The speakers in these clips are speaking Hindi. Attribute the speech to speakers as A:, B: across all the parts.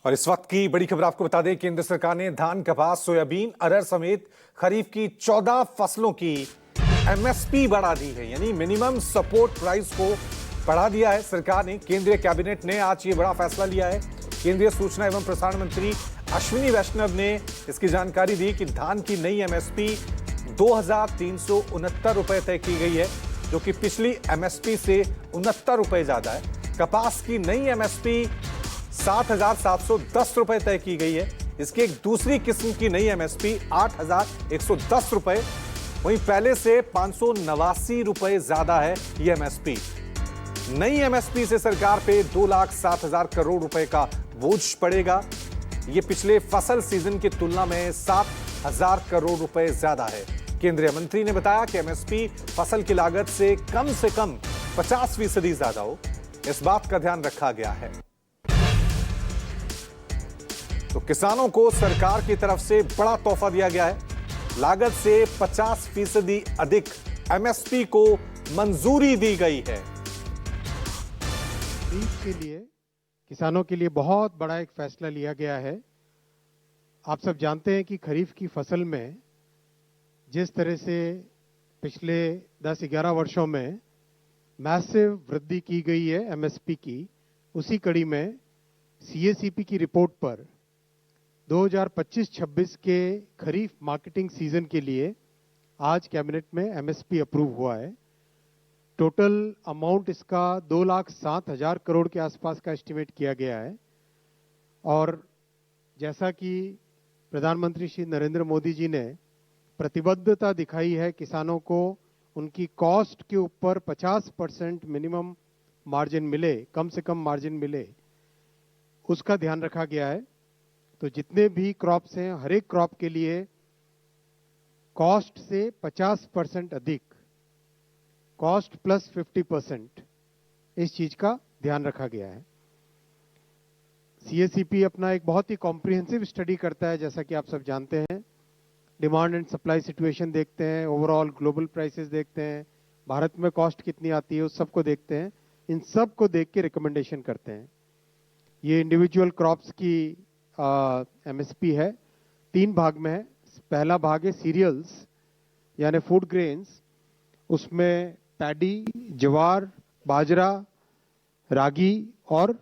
A: और इस वक्त की बड़ी खबर आपको बता दें, केंद्र सरकार ने धान, कपास, सोयाबीन, अरहर समेत खरीफ की 14 फसलों की एमएसपी बढ़ा दी है, यानी मिनिमम सपोर्ट प्राइस को बढ़ा दिया है सरकार ने। केंद्रीय कैबिनेट ने आज ये बड़ा फैसला लिया है। केंद्रीय सूचना एवं प्रसारण मंत्री अश्विनी वैष्णव ने इसकी जानकारी दी कि धान की नई एमएसपी 2,369 रुपए तय की गई है, जो कि पिछली एमएसपी से 69 रुपए ज्यादा है। कपास की नई एमएसपी 7,710 रुपए तय की गई है। इसकी एक दूसरी किस्म की नई एमएसपी 8,110 रुपए, वहीं पहले से 589 रुपए ज्यादा है ये एमएसपी। नई एमएसपी से सरकार पे 2,07,000 करोड़ रुपए का बोझ पड़ेगा। ये पिछले फसल सीजन की तुलना में 7,000 करोड़ रुपए ज्यादा है। केंद्रीय मंत्री ने बताया कि एमएसपी फसल की लागत से कम 50% ज्यादा हो, इस बात का ध्यान रखा गया है। तो किसानों को सरकार की तरफ से बड़ा तोहफा दिया गया है। लागत से 50% अधिक एमएसपी को मंजूरी दी गई है।
B: खरीफ के लिए किसानों के लिए बहुत बड़ा एक फैसला लिया गया है। आप सब जानते हैं कि खरीफ की फसल में जिस तरह से पिछले 10-11 वर्षों में मैसिव वृद्धि की गई है एमएसपी की, उसी कड़ी में सीएसीपी की रिपोर्ट पर 2025-26 के खरीफ मार्केटिंग सीजन के लिए आज कैबिनेट में एमएसपी अप्रूव हुआ है। टोटल अमाउंट इसका 2,07,000 करोड़ के आसपास का एस्टिमेट किया गया है। और जैसा कि प्रधानमंत्री श्री नरेंद्र मोदी जी ने प्रतिबद्धता दिखाई है किसानों को उनकी कॉस्ट के ऊपर 50% मिनिमम मार्जिन मिले, कम से कम मार्जिन मिले, उसका ध्यान रखा गया है। तो जितने भी क्रॉप्स हैं, हर एक क्रॉप के लिए कॉस्ट से 50% अधिक, कॉस्ट प्लस 50%, इस चीज का ध्यान रखा गया है। सीएसीपी अपना एक बहुत ही कॉम्प्रिहेंसिव स्टडी करता है, जैसा कि आप सब जानते हैं। डिमांड एंड सप्लाई सिचुएशन देखते हैं, ओवरऑल ग्लोबल प्राइसेस देखते हैं, भारत में कॉस्ट कितनी आती है उस सब को देखते हैं। इन सब को देख के रिकमेंडेशन करते हैं। ये इंडिविजुअल क्रॉप्स की एमएसपी है, 3 भाग में है। पहला भाग है सीरियल्स यानी फूड ग्रेन्स, उसमें पैडी, ज्वार, बाजरा, रागी और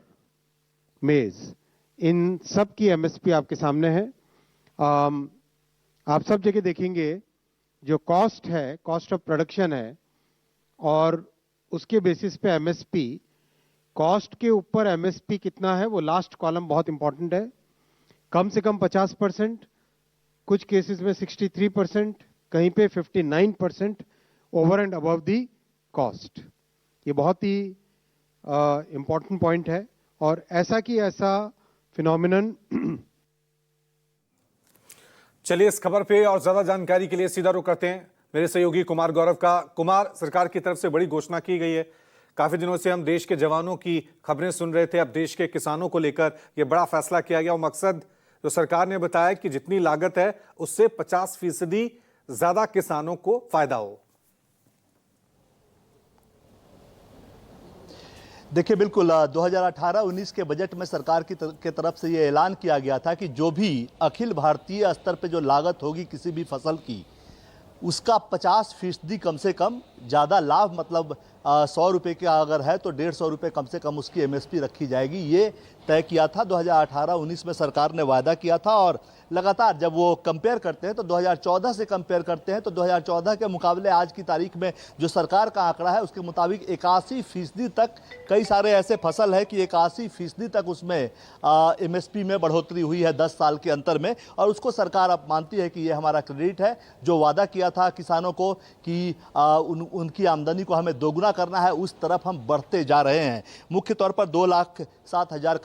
B: मेज, इन सब की एमएसपी आपके सामने है। आप सब जगह देखेंगे जो कॉस्ट है, कॉस्ट ऑफ प्रोडक्शन है, और उसके बेसिस पे एमएसपी, कॉस्ट के ऊपर एमएसपी कितना है वो लास्ट कॉलम बहुत इंपॉर्टेंट है। कम से कम 50%, कुछ केसेस में 63%, कहीं पे 59% over and above the cost. ये बहुत ही इंपॉर्टेंट पॉइंट है और ऐसा की ऐसा फिनोमिनन।
A: चलिए इस खबर पे और ज्यादा जानकारी के लिए सीधा रुख करते हैं मेरे सहयोगी कुमार गौरव का। कुमार, सरकार की तरफ से बड़ी घोषणा की गई है। काफी दिनों से हम देश के जवानों की खबरें सुन रहे थे, अब देश के किसानों को लेकर यह बड़ा फैसला किया गया। और मकसद जो सरकार ने बताया कि जितनी लागत है उससे 50% ज्यादा किसानों को फायदा हो।
C: देखिए, बिल्कुल 2018-19 के बजट में सरकार की तरफ से ये ऐलान किया गया था कि जो भी अखिल भारतीय स्तर पे जो लागत होगी किसी भी फसल की, उसका 50% कम से कम, ज़्यादा लाभ मतलब 100 रुपये का अगर है तो 150 रुपये कम से कम उसकी एमएसपी रखी जाएगी, ये तय किया था। 2018-19 में सरकार ने वायदा किया था और लगातार जब वो कंपेयर करते हैं तो 2014 से कंपेयर करते हैं तो 2014 के मुकाबले आज की तारीख में जो सरकार का आंकड़ा है उसके मुताबिक 81% तक, कई सारे ऐसे फसल है कि 81% तक उसमें एमएसपी में बढ़ोतरी हुई है 10 साल के अंतर में। और उसको सरकार अब मानती है कि ये हमारा क्रेडिट है। जो वादा किया था किसानों को कि उनकी आमदनी को हमें दोगुना करना है, उस तरफ हम बढ़ते जा रहे हैं। मुख्य तौर पर 2,07,000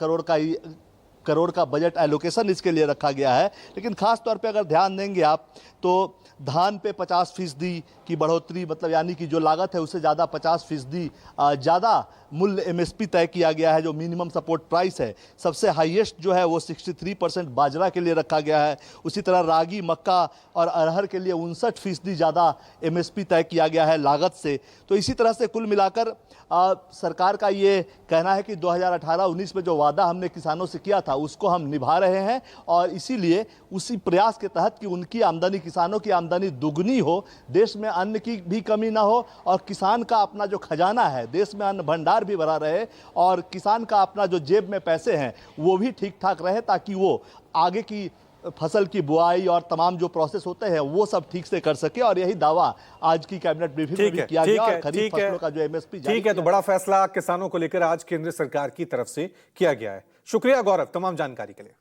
C: करोड़ का बजट एलोकेशन इसके लिए रखा गया है। लेकिन खास तौर पे अगर ध्यान देंगे आप तो धान पे 50% की बढ़ोतरी, मतलब यानी कि जो लागत है उससे ज़्यादा 50% ज़्यादा मूल्य एमएसपी तय किया गया है, जो मिनिमम सपोर्ट प्राइस है। सबसे हाईएस्ट जो है वो 63% बाजरा के लिए रखा गया है। उसी तरह रागी, मक्का और अरहर के लिए 59% ज़्यादा एमएसपी तय किया गया है लागत से। तो इसी तरह से कुल मिलाकर सरकार का ये कहना है कि 2018-19 में जो वादा हमने किसानों से किया था उसको हम निभा रहे हैं और इसीलिए उसी प्रयास के तहत कि उनकी आमदनी, किसानों की आमदनी दुगनी हो, देश में अन्न की भी कमी ना हो और किसान का अपना जो खजाना है, देश में अन्न भंडार भी भरा रहे और किसान का अपना जो जेब में पैसे हैं वो भी ठीक ठाक रहे, ताकि वो आगे की फसल की बुआई और तमाम जो प्रोसेस होते हैं वो सब ठीक से कर सके। और यही दावा आज की कैबिनेट ब्रीफिंग में भी किया गया और खरीफ फसलों का जो एमएसपी
A: ठीक है, तो बड़ा फैसला किसानों को लेकर आज केंद्र सरकार की तरफ से किया गया है। शुक्रिया गौरव तमाम जानकारी के लिए।